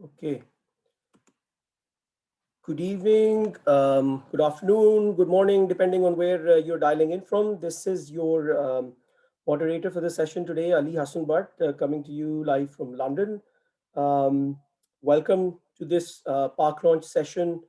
Okay. Good evening, good afternoon, good morning, depending on where you're dialing in from. This is your moderator for the session today, Ali Hassan Bhatt, coming to you live from London. Um, Welcome to this park launch session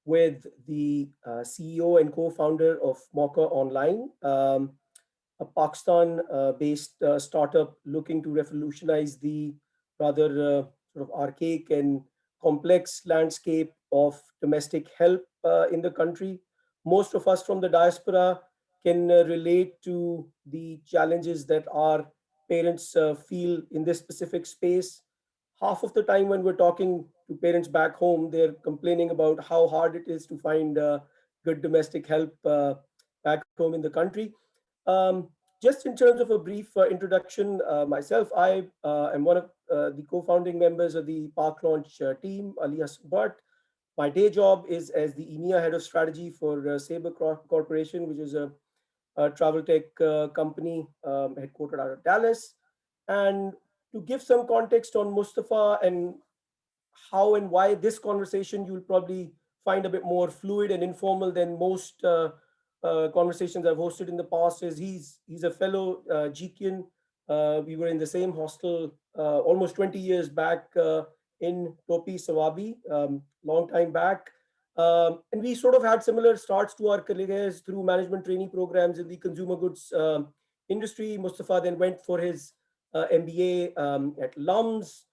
with the CEO and co-founder of Mauqa.Online, a Pakistan-based startup looking to revolutionize the rather sort of archaic and complex landscape of domestic help in the country. Most of us from the diaspora can relate to the challenges that our parents feel in this specific space. Half of the time, when we're talking to parents back home, they're complaining about how hard it is to find good domestic help back home in the country. Um, just in terms of a brief introduction, myself, I am one of the co-founding members of the Park Launch team, alias Bhatt. My day job is as the EMEA head of strategy for Sabre Corporation, which is a travel tech company headquartered out of Dallas. And to give some context on Mustafa and how and why this conversation you'll probably find a bit more fluid and informal than most conversations I've hosted in the past is he's a fellow GKIN. We were in the same hostel almost 20 years back in Topi Sawabi, long time back. And we sort of had similar starts to our careers through management training programs in the consumer goods industry. Mustafa then went for his MBA at LUMS,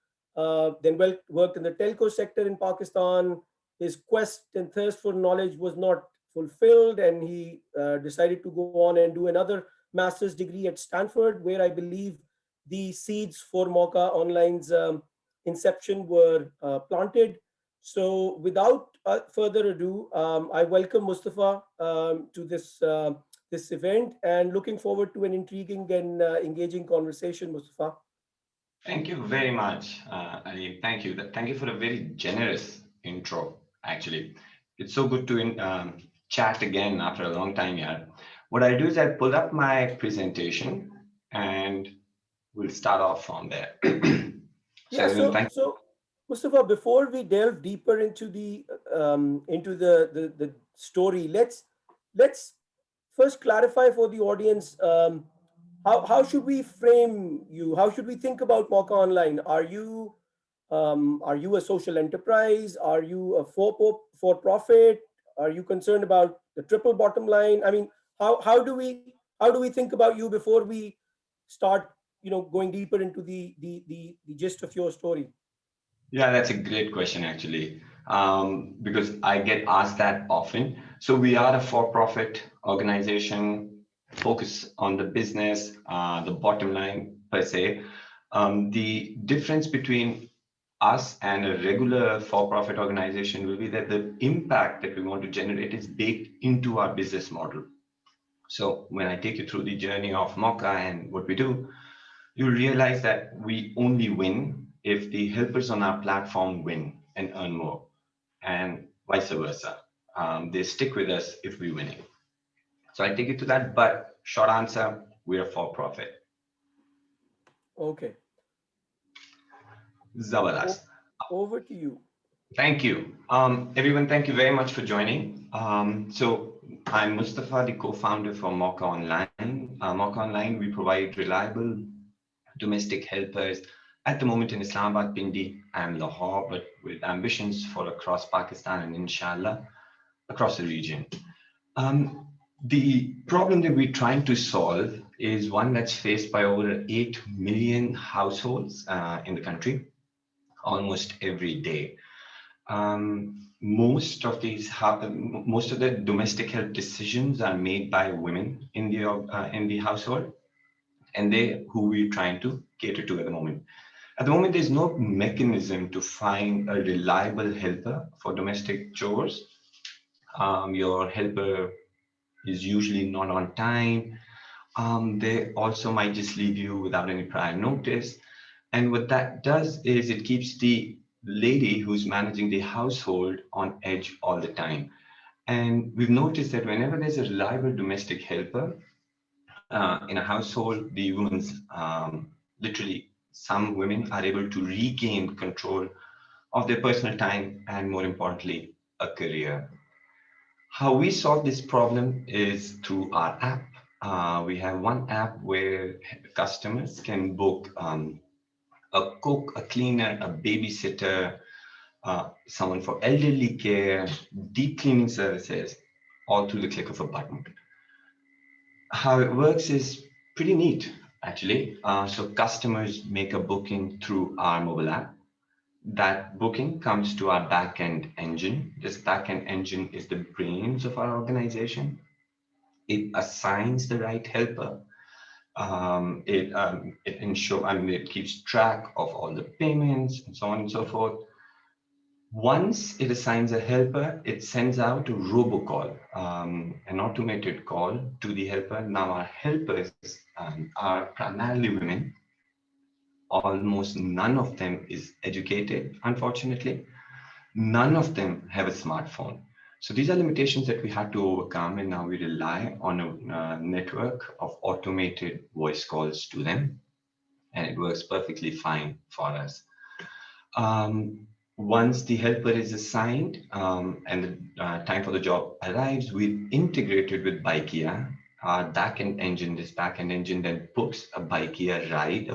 then worked in the telco sector in Pakistan. His quest and thirst for knowledge was not fulfilled, and he decided to go on and do another master's degree at Stanford, where I believe the seeds for Mauqa.Online's inception were planted. So, without further ado, I welcome Mustafa to this event, and looking forward to an intriguing and engaging conversation, Mustafa. Thank you very much, Ali. Thank you. Thank you for a very generous intro, actually. It's so good to chat again after a long time here. What I do is I pull up my presentation and we'll start off from there. So Yeah, everyone, so thank so Mustafa, before we delve deeper into the story, let's first clarify for the audience, how should we frame you? How should we think about Mauqa.Online? Are you a social enterprise? Are you a for profit? Are you concerned about the triple bottom line? I mean, how do we think about you before we start, going deeper into the gist of your story? Yeah, that's a great question, actually, because I get asked that often. So we are a for-profit organization, focus on the business, the bottom line per se. The difference between us and a regular for-profit organization will be that the impact that we want to generate is baked into our business model. So when I take you through the journey of Mocha and what we do, you'll realize that we only win if the helpers on our platform win and earn more, and vice versa. They stick with us if we win it. So I take you to that, but short answer, we are for profit. Okay. O- Zabalas. Over to you. Thank you. Everyone, thank you very much for joining. So I'm Mustafa, the co-founder for Mauqa.Online. Mauqa.Online, we provide reliable domestic helpers at the moment in Islamabad, Pindi, and Lahore, but with ambitions for across Pakistan and inshallah across the region. Um, the problem that we're trying to solve is one that's faced by over 8 million households in the country almost every day. Most of the domestic help decisions are made by women in the household, and they who we're trying to cater to at the moment. At the moment, there's no mechanism to find a reliable helper for domestic chores. Your helper is usually not on time. They also might just leave you without any prior notice. And what that does is it keeps the lady who's managing the household on edge all the time. And we've noticed that whenever there's a reliable domestic helper in a household, the women's literally some women are able to regain control of their personal time, and more importantly, a career. How we solve this problem is through our app. We have one app where customers can book a cook, a cleaner, a babysitter, someone for elderly care, deep cleaning services, all through the click of a button. How it works is pretty neat, actually. So customers make a booking through our mobile app. That booking comes to our backend engine. This backend engine is the brains of our organization. It assigns the right helper. It keeps track of all the payments and so on and so forth. Once it assigns a helper, it sends out a robocall, an automated call to the helper. Now, our helpers are primarily women. Almost none of them is educated, unfortunately. None of them have a smartphone. So these are limitations that we had to overcome, and now we rely on a network of automated voice calls to them, and it works perfectly fine for us. Once the helper is assigned and the time for the job arrives, we integrated with Bikeia. Our backend engine, this backend engine then books a Bikeia ride,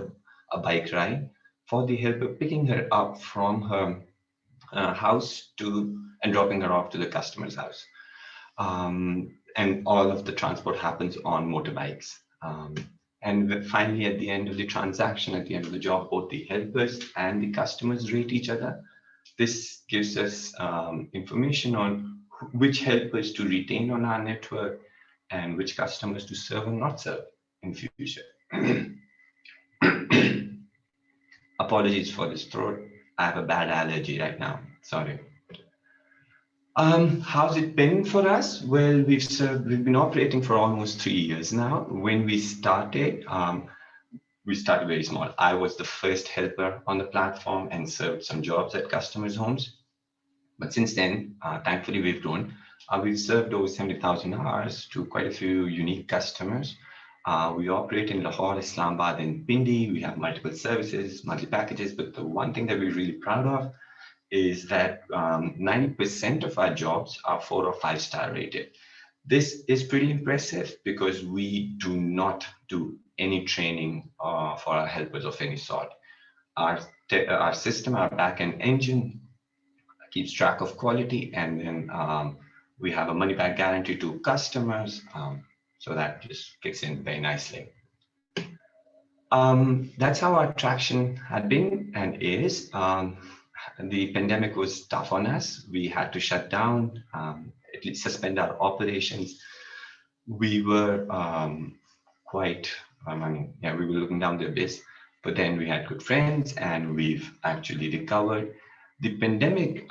a bike ride for the helper, picking her up from her house to and dropping her off to the customer's house. And all of the transport happens on motorbikes. And finally, at the end of the transaction, at the end of the job, both the helpers and the customers rate each other. This gives us information on which helpers to retain on our network and which customers to serve or not serve in future. Apologies for this throat. I have a bad allergy right now. Sorry. How's it been for us? Well, we've been operating for almost 3 years now. When we started very small. I was the first helper on the platform and served some jobs at customers' homes. But since then, thankfully, we've grown. We've served over 70,000 hours to quite a few unique customers. We operate in Lahore, Islamabad, and Pindi. We have multiple services, monthly packages. But the one thing that we're really proud of is that 90% of our jobs are 4 or 5-star rated. This is pretty impressive because we do not do any training for our helpers of any sort. Our system, our backend engine keeps track of quality, and then we have a money back guarantee to customers. So that just kicks in very nicely. That's how our traction had been and is. The pandemic was tough on us. We had to shut down, at least suspend our operations. We were we were looking down the abyss, but then we had good friends and we've actually recovered. The pandemic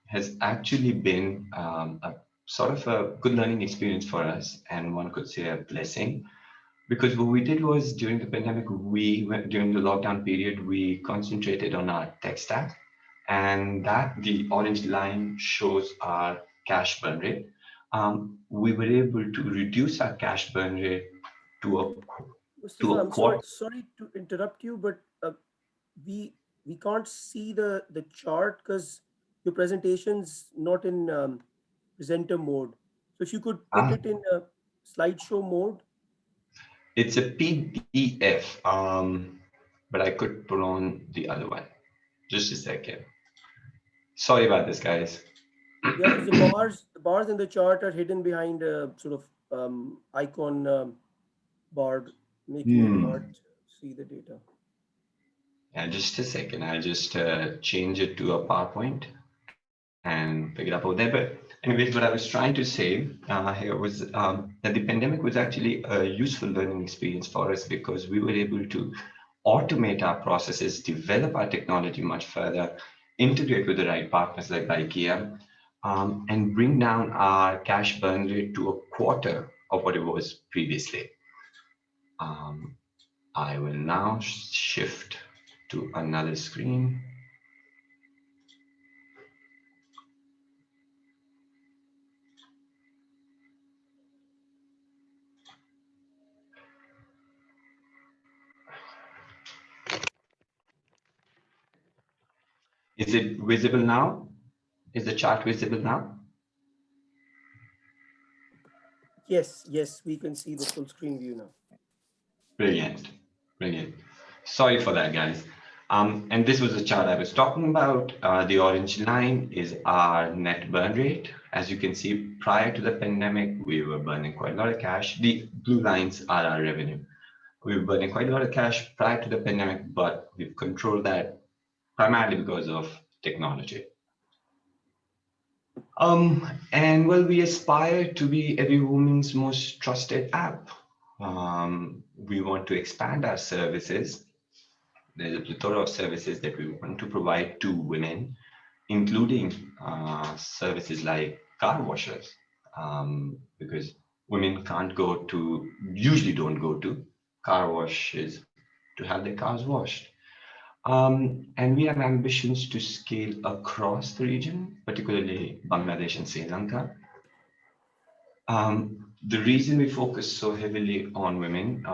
has actually been a sort of a good learning experience for us, and one could say a blessing. Because what we did was during the pandemic, during the lockdown period, we concentrated on our tech stack, and that the orange line shows our cash burn rate. We were able to reduce our cash burn rate to a Mustafa, I'm quarter. sorry to interrupt you, but we we can't see the chart because your presentation's not in presenter mode. So if you could put Ah, it in slideshow mode. it's a PDF, but I could put on the other one. Just a second. Sorry about this, guys. Yeah, because the bars in the chart are hidden behind a sort of icon bar, making it hard Hmm. to see the data. Yeah, just a second. I'll just change it to a PowerPoint and pick it up over there. But anyways, what I was trying to say here was that the pandemic was actually a useful learning experience for us because we were able to automate our processes, develop our technology much further, integrate with the right partners like IKEA, and bring down our cash burn rate to a quarter of what it was previously. Um, I will now shift to another screen. Is it visible now? Is the chart visible now? Yes, we can see the full screen view now. Brilliant, brilliant. Sorry for that, guys. And this was the chart I was talking about. The orange line is our net burn rate. As you can see, prior to the pandemic, we were burning quite a lot of cash. The blue lines are our revenue. We were burning quite a lot of cash prior to the pandemic, but we've controlled that primarily because of technology. And well, we aspire to be every woman's most trusted app. We want to expand our services. There's a plethora of services that we want to provide to women, including services like car washers, because women usually don't go to car washes to have their cars washed. And we have ambitions to scale across the region, particularly Bangladesh and Sri Lanka. The reason we focus so heavily on women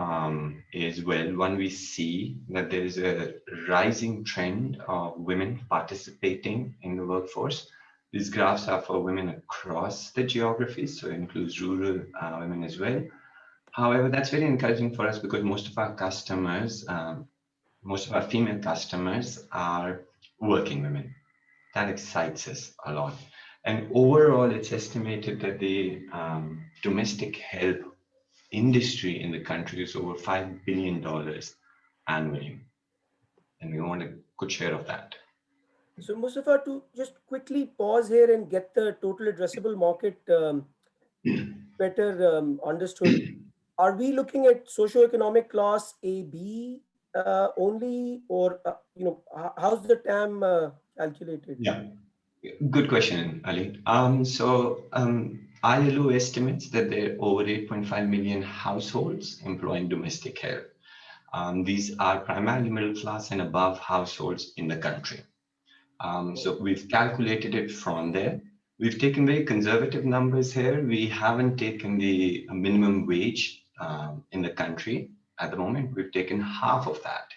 is, well, one, we see that there is a rising trend of women participating in the workforce. These graphs are for women across the geographies, so it includes rural women as well. However, that's very encouraging for us because most of our customers, most of our female customers are working women. That excites us a lot. And overall, it's estimated that the domestic help industry in the country is over $5 billion annually. And we want a good share of that. So, Mustafa, to just quickly pause here and get the total addressable market better understood, are we looking at socioeconomic class A, B only, or how's the TAM calculated? Yeah, good question, Ali. ILO estimates that there are over 8.5 million households employing domestic help. These are primarily middle class and above households in the country. So we've calculated it from there. We've taken very conservative numbers here. We haven't taken the minimum wage in the country at the moment. We've taken half of that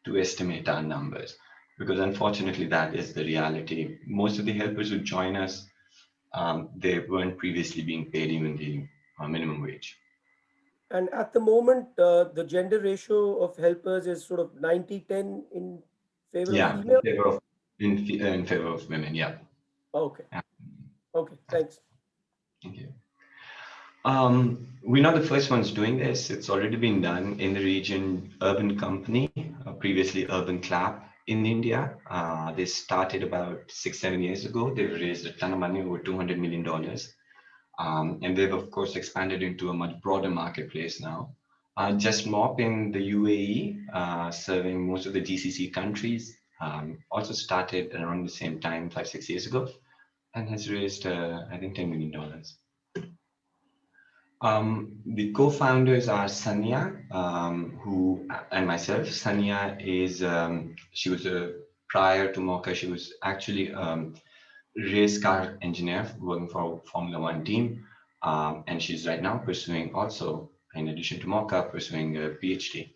to estimate our numbers because unfortunately that is the reality. Most of the helpers who join us, they weren't previously being paid even the minimum wage. And at the moment, the gender ratio of helpers is sort of 90-10 in favor of Yeah, female? in favor of women, yeah. Okay. Yeah. Okay, thanks. Thank you. We're not the first ones doing this. It's already been done in the region. Urban Company, previously Urban Clap in India. They started about 6-7 years ago. They've raised a ton of money, over $200 million. And they've, of course, expanded into a much broader marketplace now. Just Mop in the UAE, serving most of the GCC countries, also started around the same time, 5-6 years ago, and has raised, I think, $10 million. The co-founders are Sania, who and myself. Sania is she was prior to Mauqa. She was actually race car engineer working for Formula One team, and she's right now pursuing also, in addition to Mauqa, pursuing a PhD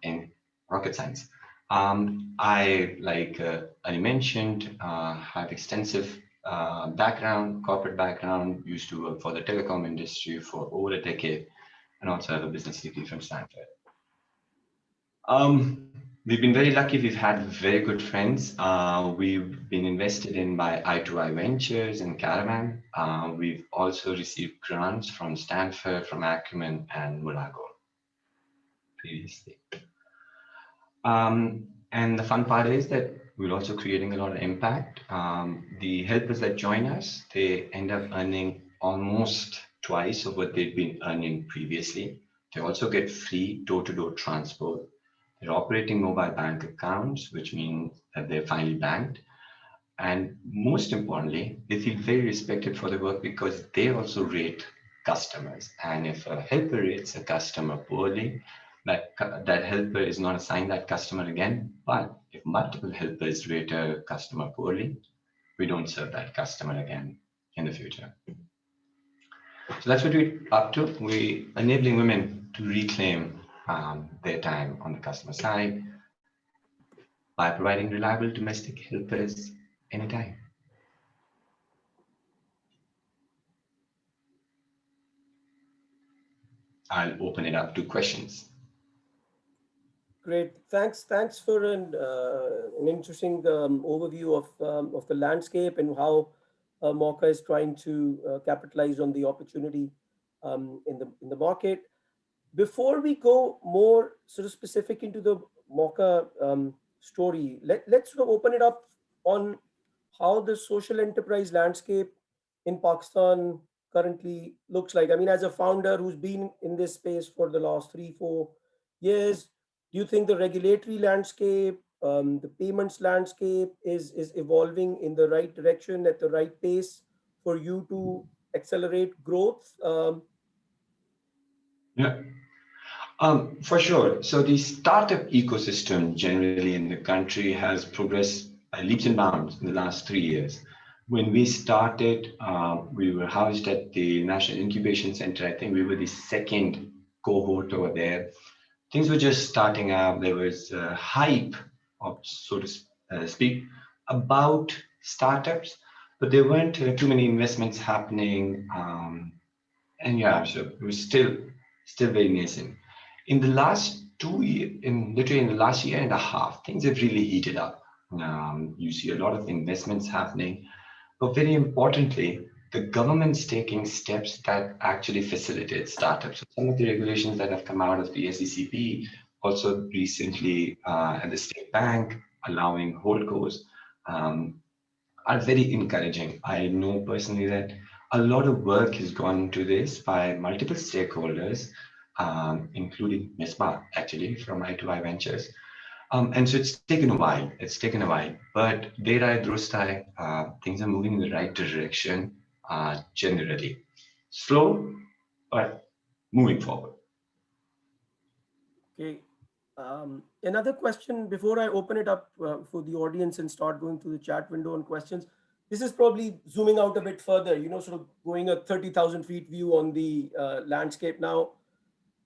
in rocket science. I, like Ali mentioned, have extensive corporate background, used to work for the telecom industry for over a decade, and also have a business degree from Stanford. We've been very lucky. We've had very good friends. We've been invested in by I2I Ventures and Caravan. We've also received grants from Stanford, from Acumen, and Murago previously. And the fun part is that we're also creating a lot of impact. The helpers that join us, they end up earning almost twice of what they've been earning previously. They also get free door-to-door transport. They're operating mobile bank accounts, which means that they're finally banked. And most importantly, they feel very respected for their work because they also rate customers. And if a helper rates a customer poorly, that helper is not assigned that customer again. But if multiple helpers rate a customer poorly, we don't serve that customer again in the future. So that's what we're up to. We're enabling women to reclaim their time on the customer side. by providing reliable domestic helpers anytime. I'll open it up to questions. Great. Thanks for an interesting overview of the landscape and how Mauqa is trying to capitalize on the opportunity in the market. Before we go more sort of specific into the Mauqa story, let's sort of open it up on how the social enterprise landscape in Pakistan currently looks like. I mean, as a founder who's been in this space for the last 3, 4 years, do you think the regulatory landscape, the payments landscape is evolving in the right direction at the right pace for you to accelerate growth? Yeah. For sure. So the startup ecosystem generally in the country has progressed by leaps and bounds in the last 3 years. When we started, we were housed at the National Incubation Center. I think we were the second cohort over there. Things were just starting up. There was hype, of, so to speak, about startups, but there weren't too many investments happening. And yeah, so it was still very nascent. In the last 2 years, in literally in the last year and a half, things have really heated up. You see a lot of investments happening, but very importantly, the government's taking steps that actually facilitate startups. So some of the regulations that have come out of the SECP, also recently at the State Bank, allowing holdcos, um, are very encouraging. I know personally that a lot of work has gone into this by multiple stakeholders, including Misbah, actually, from I2I Ventures. And so it's taken a while. It's taken a while. But Dera Drostai, things are moving in the right direction generally. Slow, but moving forward. Okay. Another question before I open it up for the audience and start going through the chat window and questions. This is probably zooming out a bit further, sort of going a 30,000 feet view on the landscape now.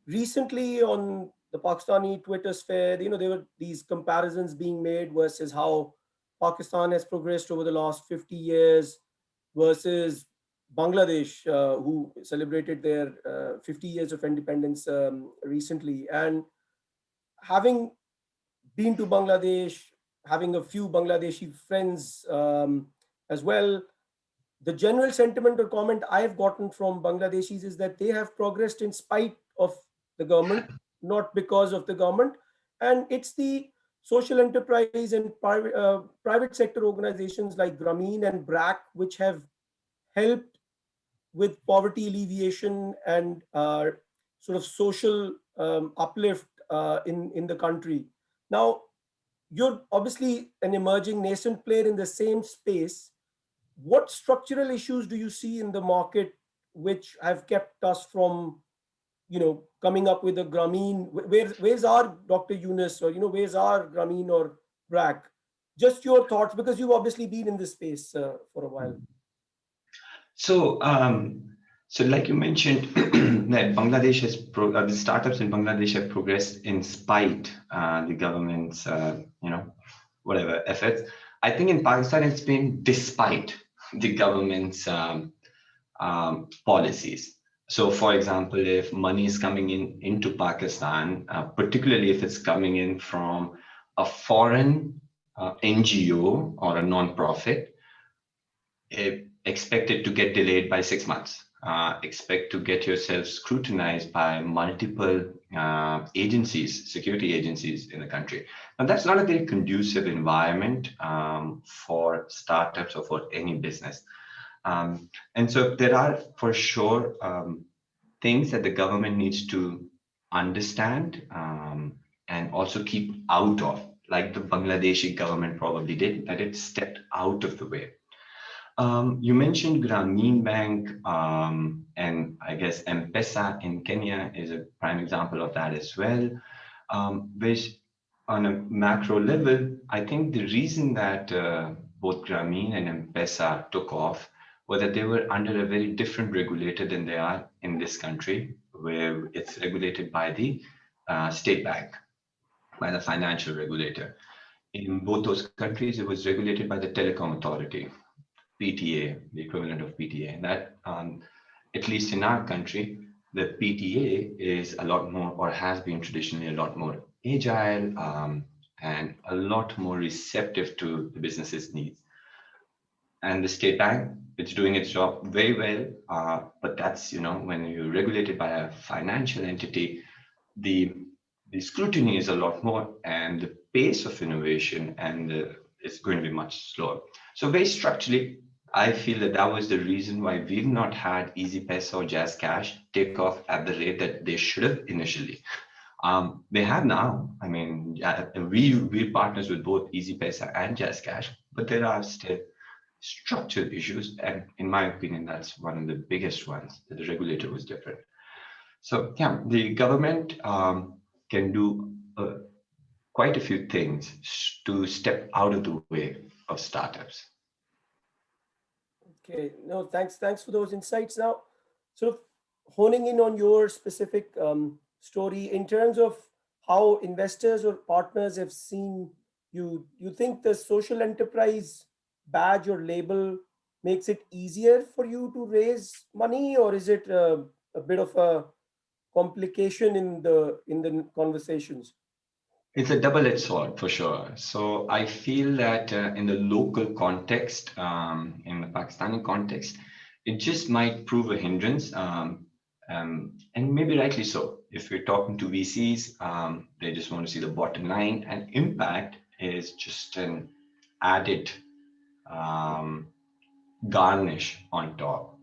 Recently on the Pakistani Twitter sphere, there were these comparisons being made versus how Pakistan has progressed over the last 50 years versus Bangladesh, who celebrated their 50 years of independence recently. And having been to Bangladesh, having a few Bangladeshi friends as well, the general sentiment or comment I've gotten from Bangladeshis is that they have progressed in spite of the government, not because of the government. And it's the social enterprise and private sector organizations like Grameen and BRAC, which have helped with poverty alleviation and sort of social uplift in the country. Now, you're obviously an emerging nascent player in the same space. What structural issues do you see in the market which have kept us from, coming up with a Grameen? Where's our Dr. Yunus, or where's our Grameen or BRAC? Just your thoughts, because you've obviously been in this space for a while. So, so like you mentioned, that Bangladesh has the startups in Bangladesh have progressed in spite the government's, whatever efforts. I think in Pakistan it's been despite the government's policies. So, for example, if money is coming into Pakistan, particularly if it's coming in from a foreign NGO or a non-profit, expect it to get delayed by 6 months. Expect to get yourself scrutinized by multiple agencies, security agencies in the country. And that's not a very conducive environment for startups or for any business. And so there are for sure things that the government needs to understand and also keep out of, like the Bangladeshi government probably did, that it stepped out of the way. You mentioned Grameen Bank, and I guess M-Pesa in Kenya is a prime example of that as well, which on a macro level, I think the reason that both Grameen and M-Pesa took off was that they were under a very different regulator than they are in this country, where it's regulated by the state bank, by the financial regulator. in both those countries, it was regulated by the Telecom Authority, PTA, the equivalent of PTA. And that, at least in our country, the PTA is a lot more, or has been traditionally a lot more agile, and a lot more receptive to the business's needs. And the state bank, it's doing its job very well. But that's, when you're regulated by a financial entity, the the scrutiny is a lot more, and the pace of innovation and is going to be much slower. So very structurally, I feel that that was the reason why we've not had EasyPaisa or Jazz Cash take off at the rate that they should have initially. They have now. I mean, yeah, we partners with both EasyPaisa and Jazz Cash, but there are still structural issues, and in my opinion, that's one of the biggest ones. That the regulator was different. So yeah, the government can do quite a few things to step out of the way of startups. Okay, no, thanks for those insights. Now, sort of honing in on your specific story in terms of how investors or partners have seen you. You think the social enterprise badge or label makes it easier for you to raise money, or is it a bit of a complication in the conversations? It's a double-edged sword for sure. So I feel that in the local context, in the Pakistani context, it just might prove a hindrance, and maybe rightly so. If we're talking to VCs, they just want to see the bottom line, and impact is just an added um, garnish on top.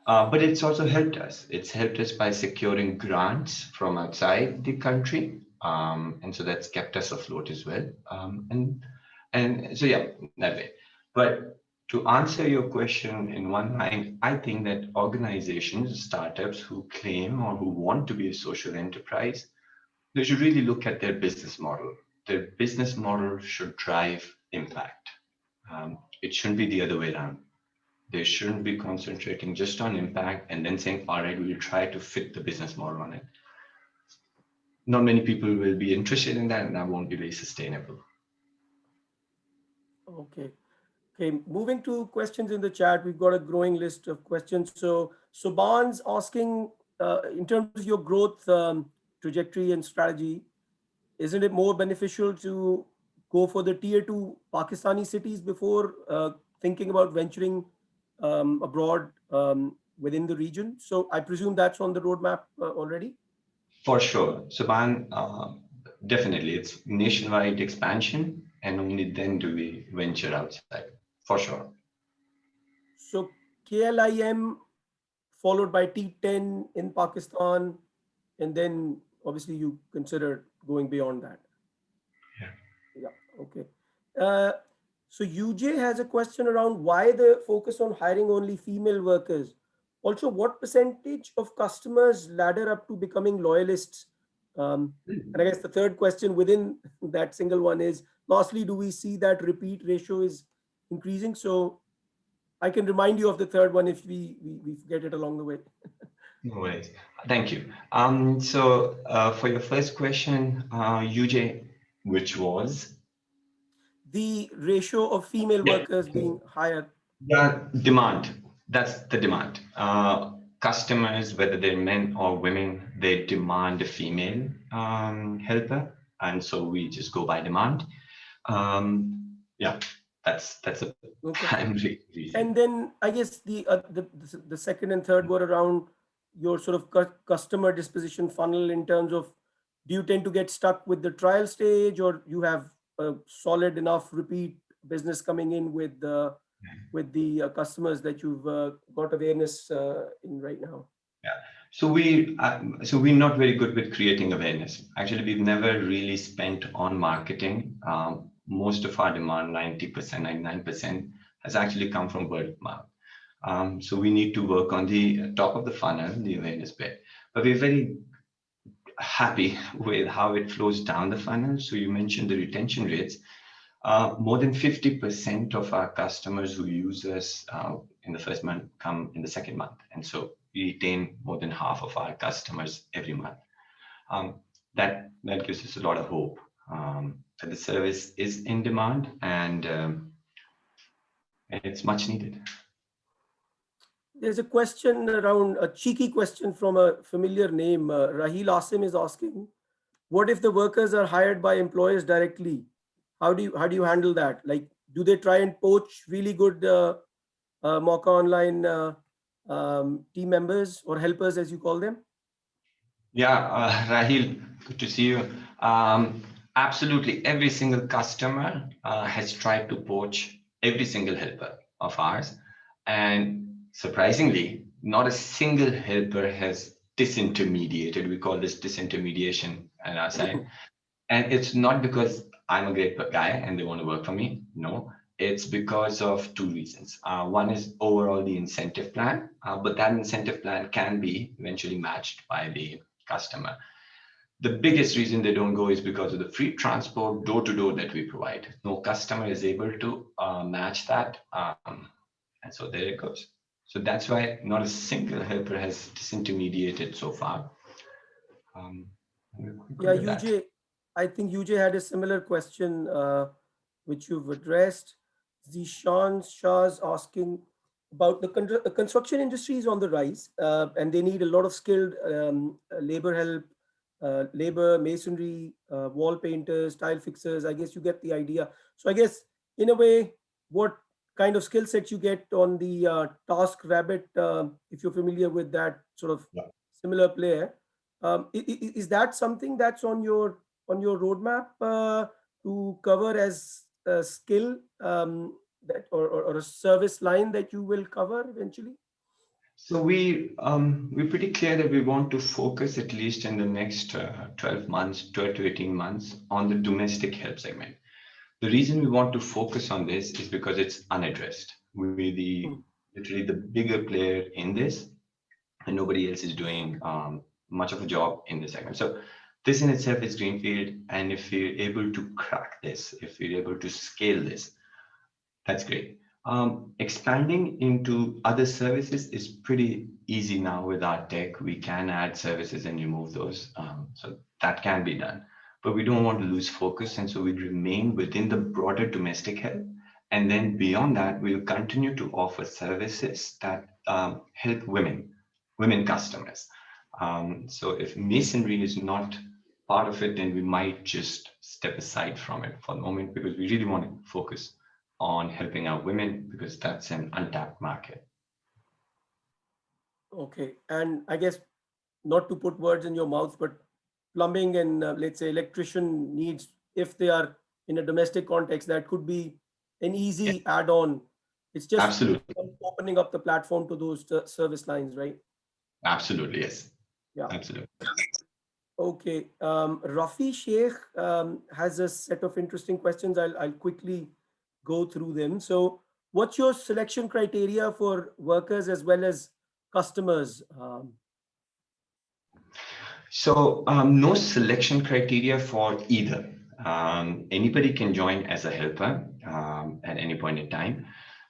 But it's also helped us. It's helped us by securing grants from outside the country, and so that's kept us afloat as well. And so yeah, that way. But to answer your question in one line, I think that organizations, startups who claim or who want to be a social enterprise, they should really look at their business model. Their business model should drive impact. It shouldn't be the other way around. They shouldn't be concentrating just on impact and then saying, all right, we'll try to fit the business model on it. Not many people will be interested in that, and that won't be very sustainable. Okay. Okay, moving to questions in the chat, we've got a growing list of questions. So, Subhan's asking, in terms of your growth trajectory and strategy, isn't it more beneficial to go for the tier two Pakistani cities before thinking about venturing abroad within the region? So, I presume that's on the roadmap already. For sure. Subhan, definitely, it's nationwide expansion, and only then do we venture outside. For sure. So, KLIM followed by T10 in Pakistan, and then obviously you consider going beyond that. Yeah. Yeah. Okay. Uh, so UJ has a question around why the focus on hiring only female workers. Also, what percentage of customers ladder up to becoming loyalists? And I guess the third question within that single one is, lastly, do we see that repeat ratio is increasing? So I can remind you of the third one if we forget it along the way. No worries. Thank you. So for your first question, UJ, which was? The ratio of female Yeah. workers being higher. Yeah, demand. That's the demand. Customers, whether they're men or women, they demand a female helper, and so we just go by demand. Yeah, that's a Okay. primary reason. And then I guess the second and third were around your sort of customer disposition funnel in terms of, do you tend to get stuck with the trial stage, or you have a solid enough repeat business coming in with the customers that you've got awareness in right now? Yeah. So we're not very good with creating awareness. Actually, we've never really spent on marketing. Most of our demand, 90%, 99%, has actually come from word of mouth. So we need to work on the top of the funnel, the awareness bit. But we're very happy with how it flows down the funnel. So you mentioned the retention rates. More than 50% of our customers who use us in the first month come in the second month. And so we retain more than half of our customers every month. That gives us a lot of hope. that the service is in demand, and it's much needed. There's a question around a cheeky question from a familiar name. Raheel Asim is asking, what if the workers are hired by employers directly? How do you handle that? Like, do they try and poach really good Mauqa.Online team members or helpers, as you call them? Yeah, Rahil, good to see you. Absolutely, every single customer has tried to poach every single helper of ours, and surprisingly, not a single helper has disintermediated. We call this disintermediation on our side. And it's not because I'm a great guy and they want to work for me. No, it's because of two reasons. One is overall the incentive plan, but that incentive plan can be eventually matched by the customer. The biggest reason they don't go is because of the free transport door to door that we provide. No customer is able to match that. And so there it goes. So that's why not a single helper has disintermediated so far. Um, we're good Yeah, with that. UJ, I think UJ had a similar question, which you've addressed. Zishan Shah's asking about the construction industry is on the rise, and they need a lot of skilled labor help, labor, masonry, wall painters, tile fixers. I guess you get the idea. So I guess in a way, what kind of skill set you get on the Task Rabbit, if you're familiar with that sort of similar player, is that something that's on your roadmap to cover as a skill, that or a service line that you will cover eventually? So we're pretty clear that we want to focus at least in the next 12 months, 12 to 18 months on the domestic help segment. The reason we want to focus on this is because it's unaddressed. We're the Hmm. literally the bigger player in this, and nobody else is doing much of a job in this segment. So this in itself is greenfield, and if we're able to crack this, if we're able to scale this, that's great. Expanding into other services is pretty easy now with our tech. We can add services and remove those. So that can be done. But we don't want to lose focus. And so we remain within the broader domestic health. And then beyond that, we'll continue to offer services that help women customers. So if masonry is not part of it, then we might just step aside from it for the moment because we really want to focus on helping out women because that's an untapped market. Okay, and I guess not to put words in your mouth, but plumbing and let's say electrician needs, if they are in a domestic context, that could be an Yeah, easy add-on. It's just absolutely. opening up the platform to those service lines, right? Absolutely. Yes. Yeah. Absolutely. Okay. Rafi Sheikh has a set of interesting questions. I'll quickly go through them. So, what's your selection criteria for workers as well as customers? So, no selection criteria for either. Anybody can join as a helper at any point in time.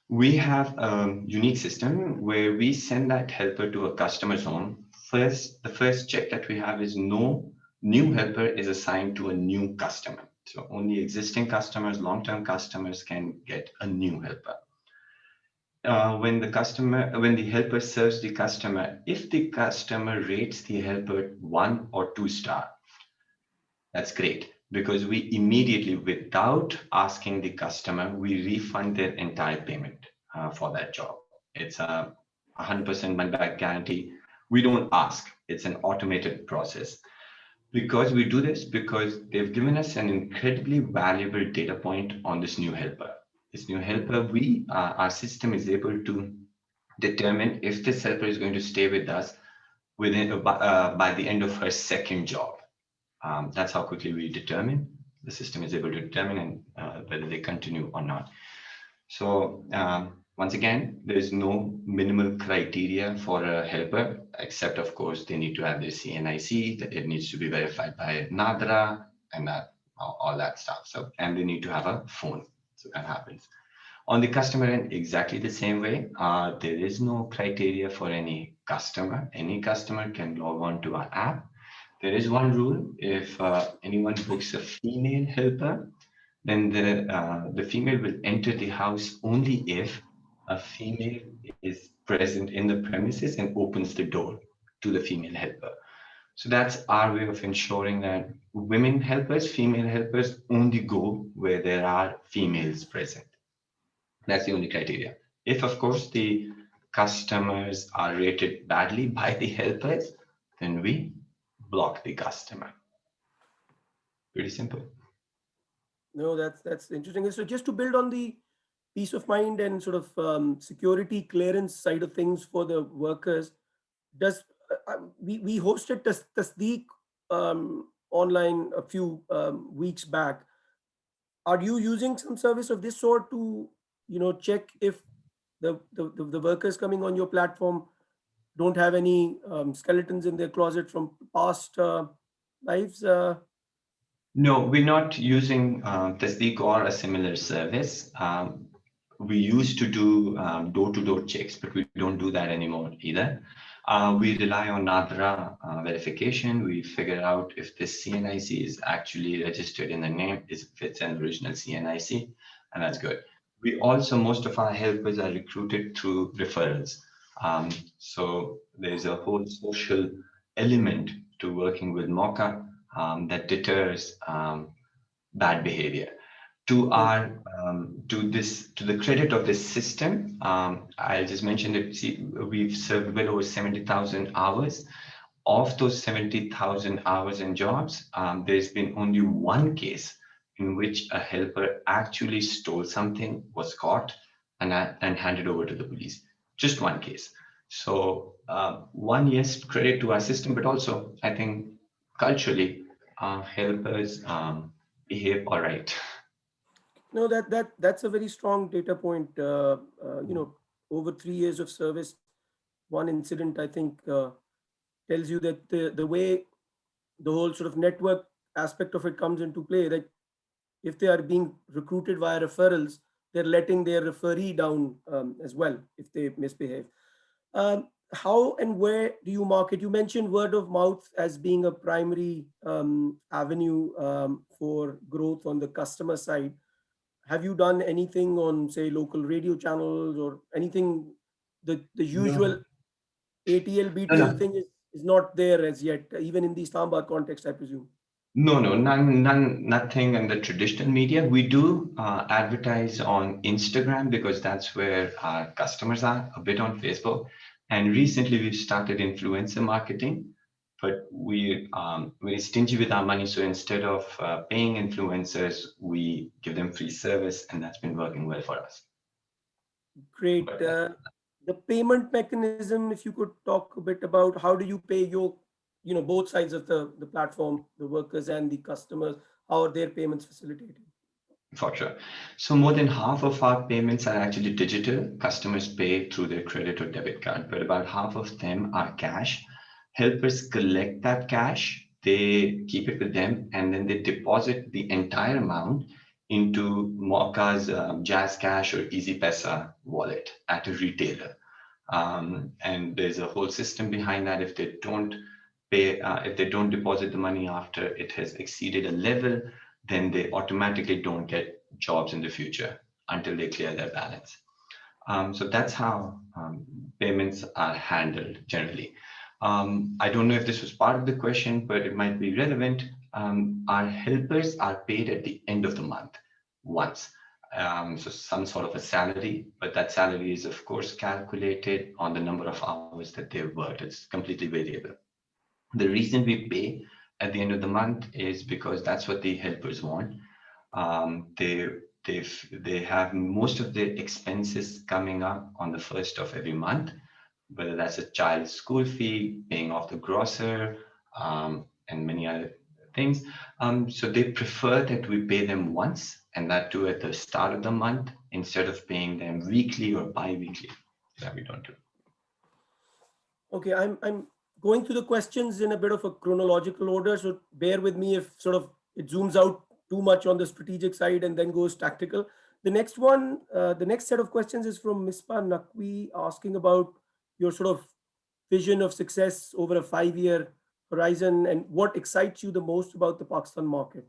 We have a unique system where we send that helper to a customer's home. First, the first check that we have is no new helper is assigned to a new customer. So only existing customers, long-term customers can get a new helper. When the helper serves the customer, if the customer rates the helper 1 or 2 star, that's great because we immediately, without asking the customer, we refund their entire payment for that job. It's a 100% money back guarantee. We don't ask. It's an automated process. Because we do this because they've given us an incredibly valuable data point on this new helper. This new helper, our system is able to determine if this helper is going to stay with us by the end of her second job. That's how quickly we determine. The system is able to determine whether they continue or not. So once again, there is no minimal criteria for a helper, except of course they need to have their CNIC, that it needs to be verified by NADRA and that all that stuff. So and they need to have a phone. So that happens. On the customer end, exactly the same way. There is no criteria for any customer. Any customer can log on to our app. There is one rule: if anyone books a female helper, then the female will enter the house only if a female is present in the premises and opens the door to the female helper. So that's our way of ensuring that women helpers, female helpers, only go where there are females present. That's the only criteria. If, of course, the customers are rated badly by the helpers, then we block the customer. Pretty simple. No, that's interesting. So just to build on the peace of mind and sort of security clearance side of things for the workers, does we hosted Tasdeeq online a few weeks back. Are you using some service of this sort to check if the workers coming on your platform don't have any skeletons in their closet from past lives? No, we're not using Tasdeeq or a similar service. We used to do door-to-door checks, but we don't do that anymore either. We rely on Nadra verification. We figure out if this CNIC is actually registered in the name, if it's an original CNIC, and that's good. We also, most of our helpers are recruited through referrals. So there's a whole social element to working with Mauqa that deters bad behavior. To Okay. our to the credit of this system, I'll just mention that we've served well over 70,000 hours. Of those 70,000 hours and jobs, there's been only one case in which a helper actually stole something, was caught, and handed over to the police. Just one case. So one, yes, credit to our system, but also I think culturally, helpers behave all right. No, that's a very strong data point. Over 3 years of service, one incident I think tells you that the way the whole sort of network aspect of it comes into play. That if they are being recruited via referrals, they're letting their referee down as well if they misbehave. How and where do you market? You mentioned word of mouth as being a primary avenue for growth on the customer side. Have you done anything on, say, local radio channels or anything? The usual No, ATL no, BTL no, thing is not there as yet, even in the Islamabad context, I presume. no, nothing in the traditional media. We do advertise on Instagram because that's where our customers are, a bit on Facebook. And recently we've started influencer marketing, but we very stingy with our money. So instead of paying influencers, we give them free service, and that's been working well for us. Great. But The payment mechanism, if you could talk a bit about how do you pay your, both sides of the platform, the workers and the customers, how are their payments facilitated? For sure. So more than half of our payments are actually digital. Customers pay through their credit or debit card, but about half of them are cash. Helpers collect that cash, they keep it with them, and then they deposit the entire amount into Mauqa's Jazz Cash or Easy Pesa wallet at a retailer. And there's a whole system behind that. If they don't pay, if they don't deposit the money after it has exceeded a level, then they automatically don't get jobs in the future until they clear their balance. So that's how payments are handled generally. I don't know if this was part of the question, but it might be relevant. Our helpers are paid at the end of the month once. So some sort of a salary, but that salary is of course calculated on the number of hours that they've worked. It's completely variable. The reason we pay at the end of the month is because that's what the helpers want. They have most of their expenses coming up on the first of every month, whether that's a child's school fee, paying off the grocer, and many other things. So they prefer that we pay them once, and that too at the start of the month, instead of paying them weekly or bi-weekly. That we don't do. Okay, I'm going through the questions in a bit of a chronological order, so bear with me if sort of it zooms out too much on the strategic side and then goes tactical. The next set of questions is from Mispa Nakwi asking about your sort of vision of success over a 5-year horizon, and what excites you the most about the Pakistan market?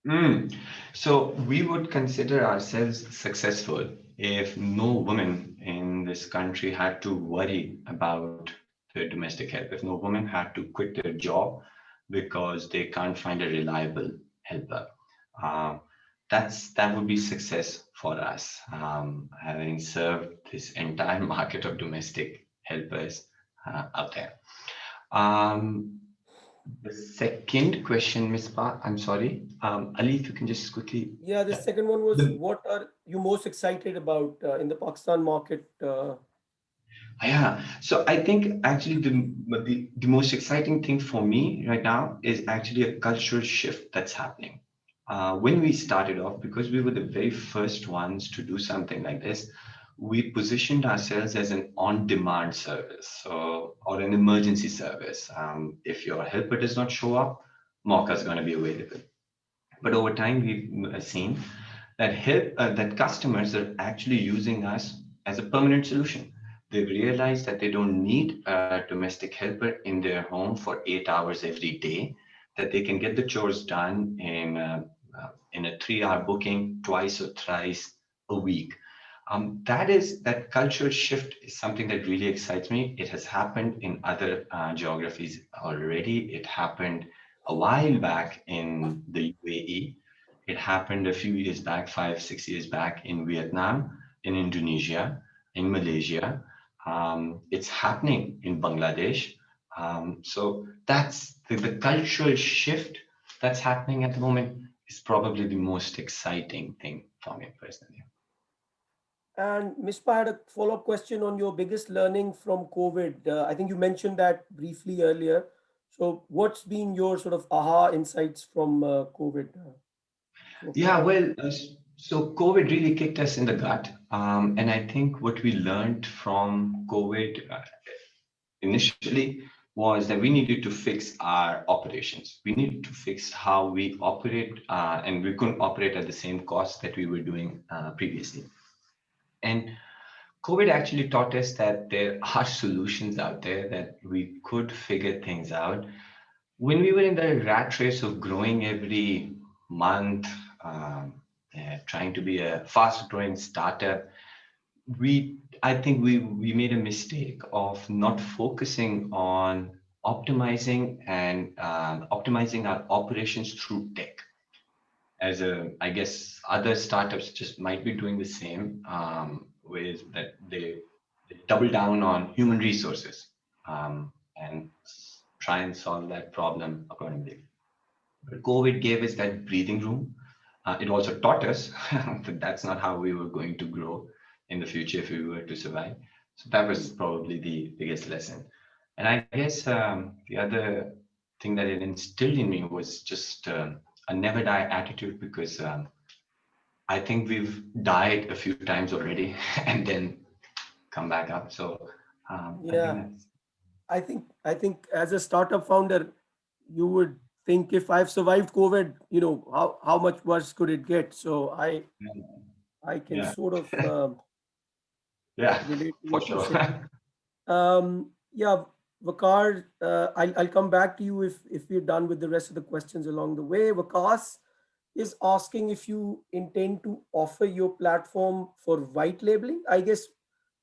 Mm. So we would consider ourselves successful if no woman in this country had to worry about their domestic help, if no woman had to quit their job because they can't find a reliable helper. Um, that would be success for us, having served this entire market of domestic helpers out there. Um, the second question, Miss Pa, I'm sorry. Ali, if you can just quickly. Yeah, the Yeah. second one was, The, what are you most excited about in the Pakistan market? yeah. So I think actually the most exciting thing for me right now is actually a cultural shift that's happening. When we started off, because we were the very first ones to do something like this, we positioned ourselves as an on-demand service, or an emergency service. If your helper does not show up, Mauqa is going to be available. But over time, we've seen that customers are actually using us as a permanent solution. They've realized that they don't need a domestic helper in their home for 8 hours every day. That they can get the chores done in a 3 hour booking twice or thrice a week. That cultural shift is something that really excites me. It has happened in other geographies already. It happened a while back in the UAE. It happened a few years back, 5, 6 years back in Vietnam, in Indonesia, in Malaysia. It's happening in Bangladesh. So the cultural shift that's happening at the moment is probably the most exciting thing for me personally. And Mispa had a follow-up question on your biggest learning from COVID. I think you mentioned that briefly earlier. So, what's been your sort of aha insights from COVID so Yeah, far? well, so COVID really kicked us in the gut. And I think what we learned from COVID initially was that we needed to fix our operations. We needed to fix how we operate, and we couldn't operate at the same cost that we were doing previously. And COVID actually taught us that there are solutions out there that we could figure things out. When we were in the rat race of growing every month, trying to be a fast growing startup, I think we made a mistake of not focusing on optimizing our operations through tech. As a I guess other startups just might be doing the same, ways that they double down on human resources, and try and solve that problem accordingly. But COVID gave us that breathing room. It also taught us that that's not how we were going to grow in the future if we were to survive. So that was probably the biggest lesson. And I guess the other thing that it instilled in me was just a never die attitude, because I think we've died a few times already and then come back up. So I think Yeah, that's. I think as a startup founder, you would think, if I've survived COVID, how much worse could it get? So I can Yeah, sort of yeah, relate to for what you sure. say. Yeah, Vakar, I'll come back to you if we're done with the rest of the questions along the way. Vakas is asking if you intend to offer your platform for white labeling. I guess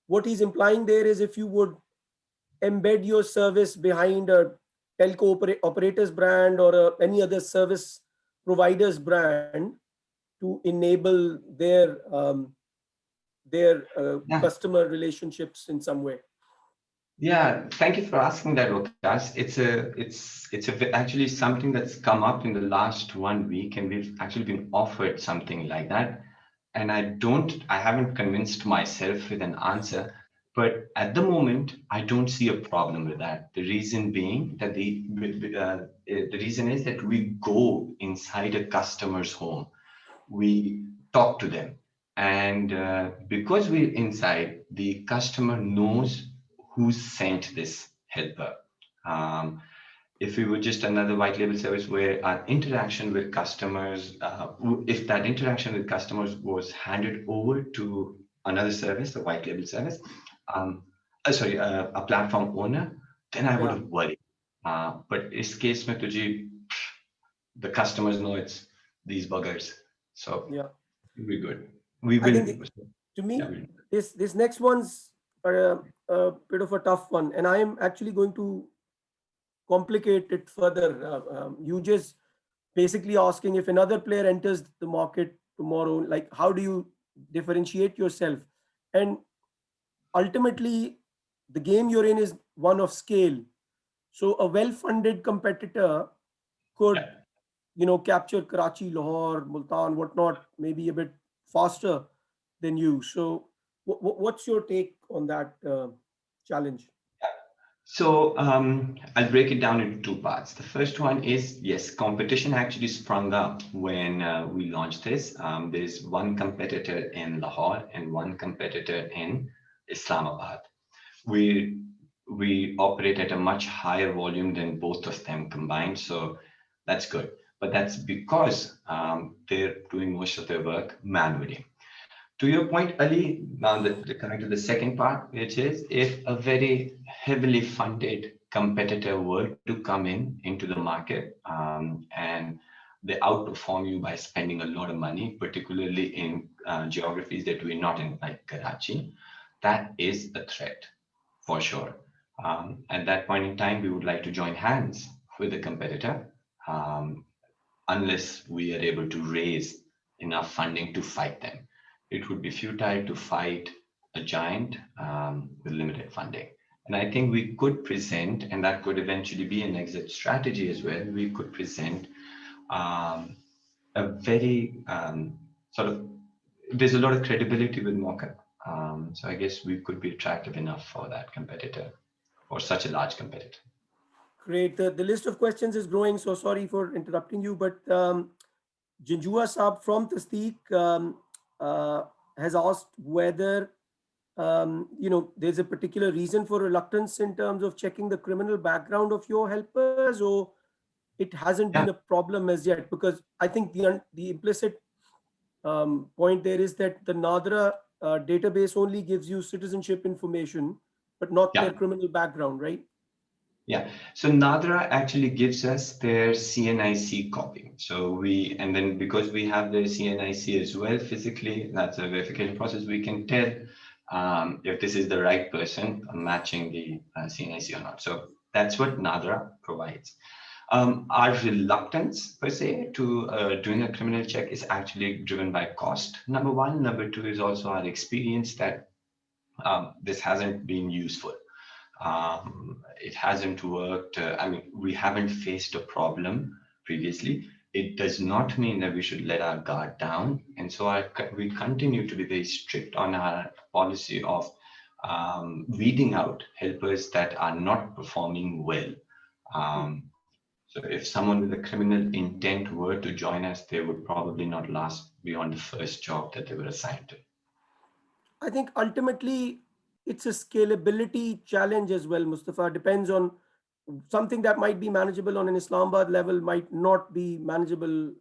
what he's implying there is, if you would embed your service behind a operator's brand, or any other service provider's brand, to enable their Yeah. customer relationships in some way. Yeah, thank you for asking that, Vikas. Actually something that's come up in the last 1 week, and we've actually been offered something like that. And I haven't convinced myself with an answer, but at the moment, I don't see a problem with that. The reason being that the reason is that we go inside a customer's home, we talk to them, and because we're inside, the customer knows who sent this helper. um, if we were just another white label service where our interaction with customers, if that interaction with customers was handed over to another service, a white label service, um, sorry, a platform owner, then I would Yeah. have worried. But इस case में तुझे the customers know it's these buggers, so Yeah. we're good. We I will. think to Yeah, me, we'll. this next one's a bit of a tough one, and I am actually going to complicate it further. You just basically asking if another player enters the market tomorrow, like how do you differentiate yourself? And ultimately, the game you're in is one of scale. So a well-funded competitor could, Yeah. capture Karachi, Lahore, Multan, whatnot, maybe a bit faster than you. So, what's your take on that challenge? So I'll break it down into two parts. The first one is yes, competition actually sprung up when we launched this. There's one competitor in Lahore and one competitor in Islamabad. We we operate at a much higher volume than both of them combined, so that's good. But that's because they're doing most of their work manually. To your point, Ali, now coming to the second part, which is if a very heavily funded competitor were to come in into the market and they outperform you by spending a lot of money, particularly in geographies that we're not in, like Karachi, that is a threat for sure. At that point in time, we would like to join hands with the competitor um, unless we are able to raise enough funding to fight them. It would be futile to fight a giant with limited funding. And I think we could present, and that could eventually be an exit strategy as well. We could present um, a very sort of, there's a lot of credibility with Mauqa. So I guess we could be attractive enough for that competitor, for such a large competitor. Great. The list of questions is growing, so sorry for interrupting you, but Jinjua Saab from Tasdeeq uh, has asked whether there's a particular reason for reluctance in terms of checking the criminal background of your helpers, or it hasn't been a Yeah, problem as yet? Because I think the implicit point there is that the Nadra database only gives you citizenship information, but not their yeah. criminal background, right? Yeah, so Nadra actually gives us their CNIC copy. So and then because we have their CNIC as well physically, that's a verification process, we can tell if this is the right person matching the CNIC or not. So that's what Nadra provides. Our reluctance per se to doing a criminal check is actually driven by cost. Number one. Number two is also our experience that this hasn't been useful. It hasn't worked. I mean, we haven't faced a problem previously. It does not mean that we should let our guard down. And so we continue to be very strict on our policy of weeding out helpers that are not performing well. Um, so if someone with a criminal intent were to join us, they would probably not last beyond the first job that they were assigned to. I think ultimately it's a scalability challenge as well, Mustafa. Depends on something that might be manageable on an Islamabad level, might not be manageable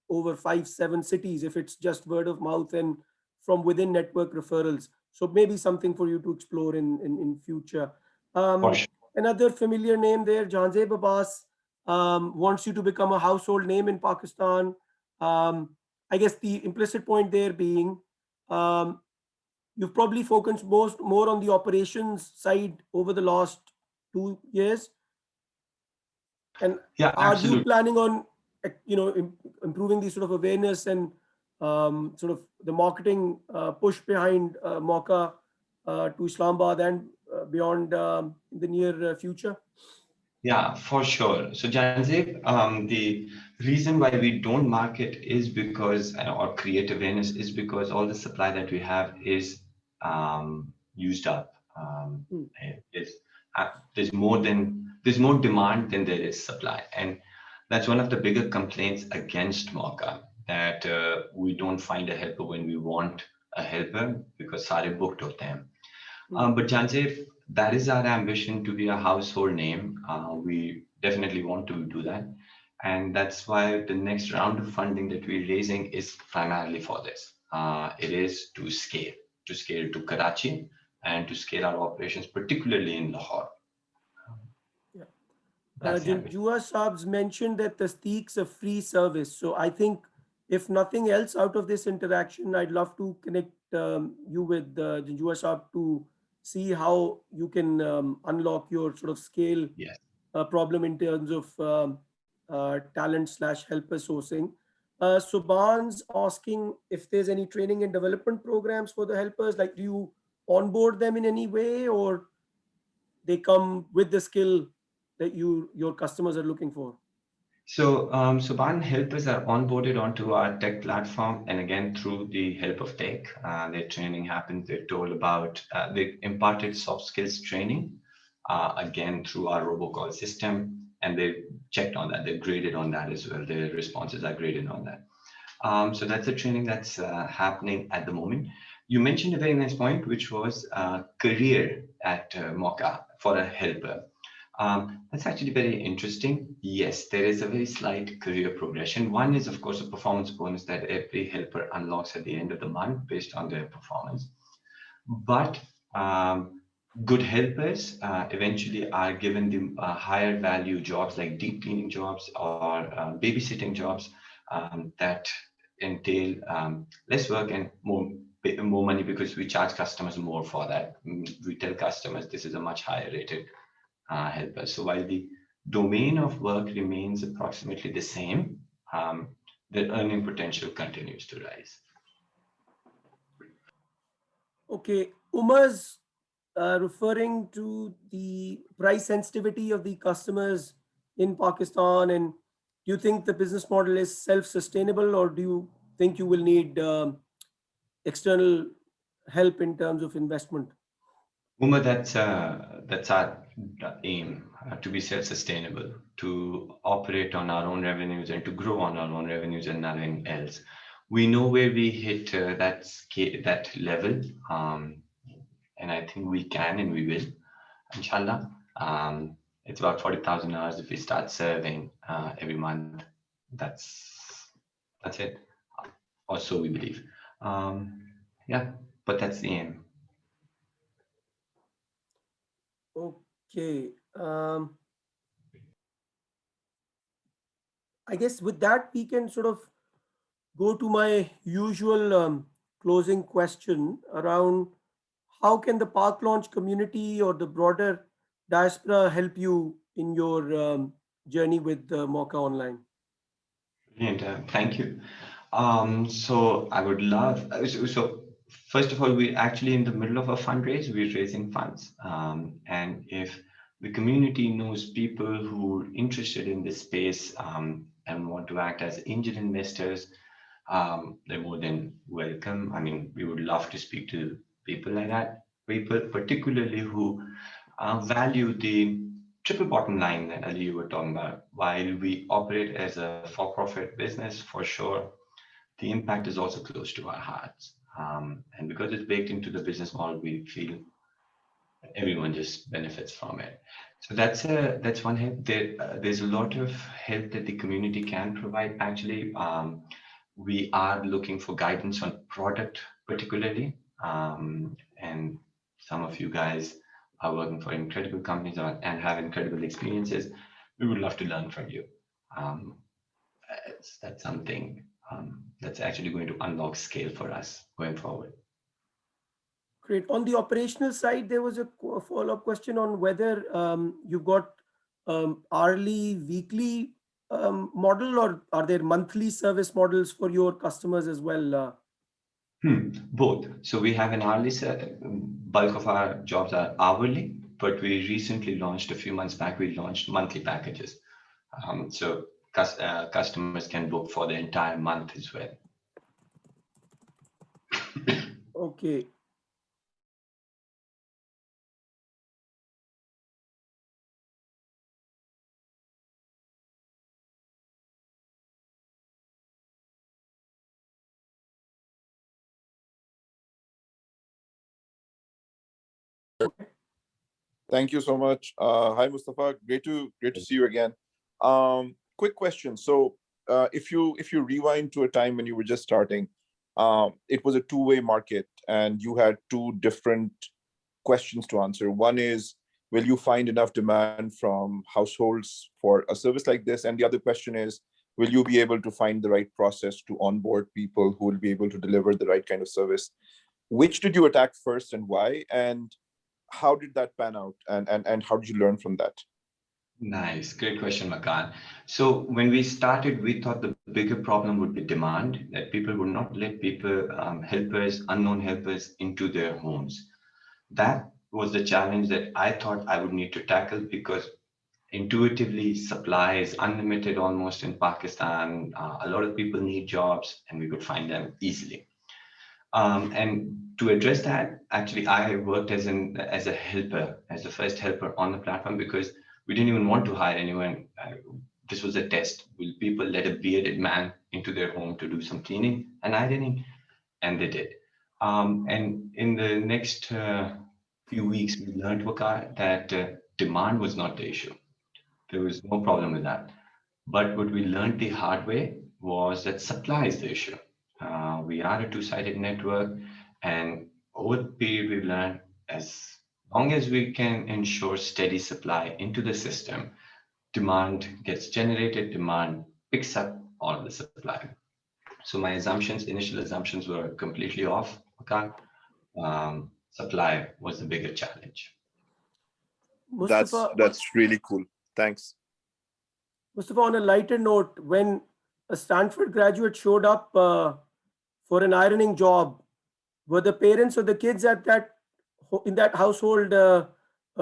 over 5, 7 cities if it's just word of mouth and from within network referrals. So maybe something for you to explore in future. For Um, sure. Another familiar name there, Janzeb Abbas, wants you to become a household name in Pakistan. Um, I guess the implicit point there being um, you've probably focused more on the operations side over the last 2 years. And Yeah, are you absolutely. planning on, improving the sort of awareness and sort of the marketing push behind Mauqa to Islamabad and beyond in the near future? Yeah, for sure. So Janzib, the reason why we don't market is because, or create awareness is because all the supply that we have is used up. Hmm. It's, there's more demand than there is supply, and that's one of the bigger complaints against Mocha that we don't find a helper when we want a helper because sare booked hote hain. Hmm. But Janjay, that is our ambition to be a household name. We definitely want to do that. And that's why the next round of funding that we're raising is primarily for this. It is to scale to Karachi and to scale our operations, particularly in Lahore. Yeah. That's the ambition. Janjua Saab's mentioned that Tasdeeq's a free service. So I think if nothing else out of this interaction, I'd love to connect you with Janjua Saab to see how you can unlock your sort of scale Yes. problem in terms of talent slash helper sourcing. Subhan's asking if there's any training and development programs for the helpers. Like, do you onboard them in any way, or they come with the skill that your customers are looking for? So, Subhan helpers are onboarded onto our tech platform, and again through the help of tech, their training happens. They're told about, they imparted soft skills training, again through our robocall system, and they checked on that. They're graded on that as well. Their responses are graded on that. So that's the training that's happening at the moment. You mentioned a very nice point, which was career at Mauqa for a helper. That's actually very interesting. Yes, there is a very slight career progression. One is, of course, a performance bonus that every helper unlocks at the end of the month based on their performance. But good helpers eventually are given the higher value jobs like deep cleaning jobs or babysitting jobs that entail less work and more money because we charge customers more for that. We tell customers this is a much higher rated helper. So while the domain of work remains approximately the same, the earning potential continues to rise. Okay, Umar's referring to the price sensitivity of the customers in Pakistan, and do you think the business model is self-sustainable, or do you think you will need external help in terms of investment? Uma, that's our aim to be self-sustainable, to operate on our own revenues and to grow on our own revenues and nothing else. We know where we hit that level, and I think we can and we will, inshallah. It's about 40,000 hours if we start serving every month. That's it, or so we believe. Um, yeah, but that's the aim. Okay. I guess with that, we can sort of go to my usual closing question around how can the Park Launch community or the broader diaspora help you in your journey with Mauqa.Online? Brilliant. Thank you. So I would love, so first of all, we're actually in the middle of a fundraise. We're raising funds. And if the community knows people who are interested in this space and want to act as angel investors, they're more than welcome. I mean, we would love to speak to people like that, people particularly who value the triple bottom line that Ali you were talking about. While we operate as a for-profit business, for sure, the impact is also close to our hearts. And because it's baked into the business model, we feel everyone just benefits from it. So that's one help. There's a lot of help that the community can provide. Actually, we are looking for guidance on product particularly, and some of you guys are working for incredible companies and have incredible experiences. We would love to learn from you. Um, that's something that's actually going to unlock scale for us going forward. Great. On the operational side, there was a follow-up question on whether you've got hourly, weekly model, or are there monthly service models for your customers as well? Both. So we have an hourly, bulk of our jobs are hourly, but we recently launched a few months back, we launched monthly packages. So customers can book for the entire month as well. Okay. Thank you so much. Hi, Mustafa. Great to see you again. Quick question. So, if you rewind to a time when you were just starting, it was a two-way market, and you had two different questions to answer. One is will you find enough demand from households for a service like this? And the other question is, will you be able to find the right process to onboard people who will be able to deliver the right kind of service? Which did you attack first and why? And how did that pan out? And how did you learn from that? Nice, great question, Makan. So when we started, we thought the bigger problem would be demand, that people would not let people, helpers, unknown helpers into their homes. That was the challenge that I thought I would need to tackle because intuitively supply is unlimited almost in Pakistan. A lot of people need jobs and we could find them easily. And to address that, actually, I worked as a helper, as the first helper on the platform because we didn't even want to hire anyone. This was a test. Will people let a bearded man into their home to do some cleaning and ironing? And they did. And in the next few weeks, we learned, Wakar, that demand was not the issue. There was no problem with that. But what we learned the hard way was that supply is the issue. We are a two-sided network, and over the period we've learned as long as we can ensure steady supply into the system, demand gets generated, demand picks up all of the supply. So my initial assumptions were completely off. Okay? Supply was the bigger challenge. Mustafa, That's really cool. Thanks. Mustafa, on a lighter note, when a Stanford graduate showed up for an ironing job, were the parents or the kids at that in that household a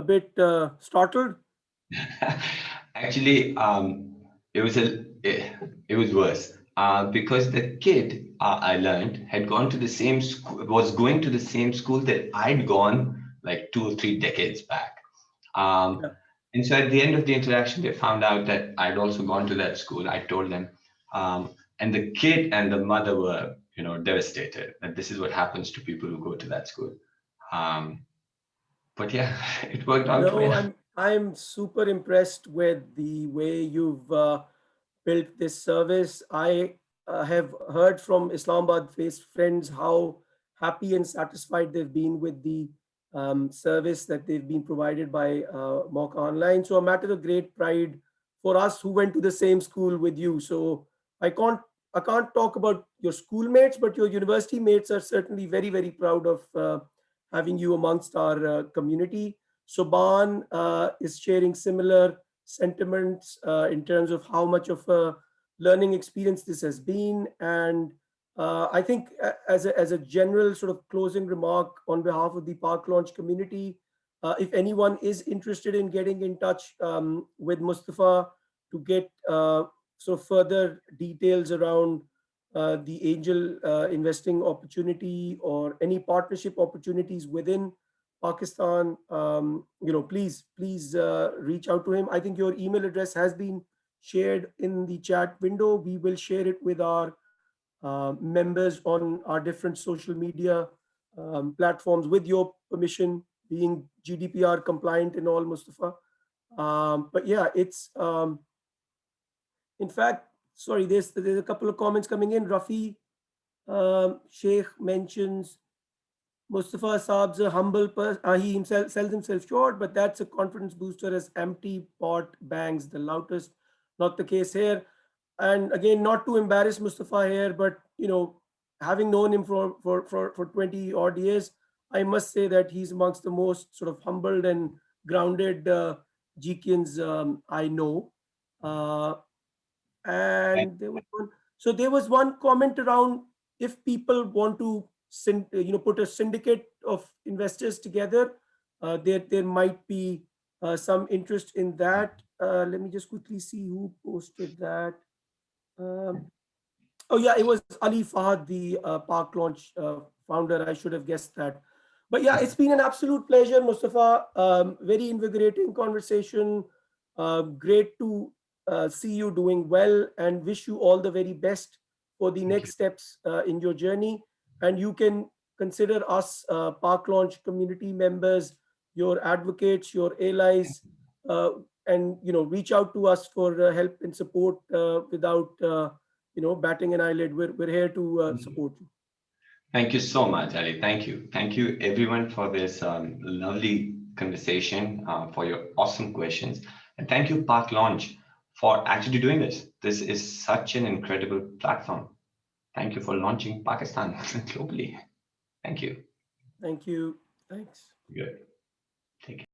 bit startled? Actually, it was worse because the kid I learned had gone to the same school, was going to the same school that I'd gone like 2 or 3 decades back. Yeah. And so at the end of the interaction, they found out that I'd also gone to that school. I told them, and the kid and the mother were, devastated that this is what happens to people who go to that school. But yeah, it worked out No, well. I'm super impressed with the way you've built this service. I have heard from Islamabad-based friends how happy and satisfied they've been with the service that they've been provided by Mauqa.Online. So a matter of great pride for us who went to the same school with you. So I can't I can't talk about your schoolmates, but your university mates are certainly very, very proud of having you amongst our community. Soban is sharing similar sentiments in terms of how much of a learning experience this has been. And I think as a general sort of closing remark on behalf of the Park Launch community, if anyone is interested in getting in touch with Mustafa to get sort of further details around the angel investing opportunity or any partnership opportunities within Pakistan, please reach out to him. I think your email address has been shared in the chat window. We will share it with our members on our different social media platforms with your permission, being GDPR compliant and all, Mustafa. But yeah, it's in fact, sorry, there's a couple of comments coming in. Rafi Sheikh mentions Mustafa Saab's a humble person. He himself sells himself short, but that's a confidence booster as empty pot bangs the loudest. Not the case here. And again, not to embarrass Mustafa here, but having known him for 20 odd years, I must say that he's amongst the most sort of humbled and grounded GKians I know. And And there was one comment around if people want to put a syndicate of investors together, there might be some interest in that. Let me just quickly see who posted that. um, Oh yeah, it was Ali Fahad, the Park Launch founder. I should have guessed that. But yeah, it's been an absolute pleasure, Mustafa. Very invigorating conversation. Great to see you doing well, and wish you all the very best for the thank you. next steps in your journey. And you can consider us Park Launch community members, your advocates, your allies, uh, and reach out to us for help and support without batting an eyelid. We're here to support you. Thank you so much, Ali. Thank you. Thank you, everyone, for this lovely conversation, for your awesome questions. And thank you, Park Launch, for actually doing this. This is such an incredible platform. Thank you for launching Pakistan globally. Thank you. Thank you. Thanks. Good. Take care.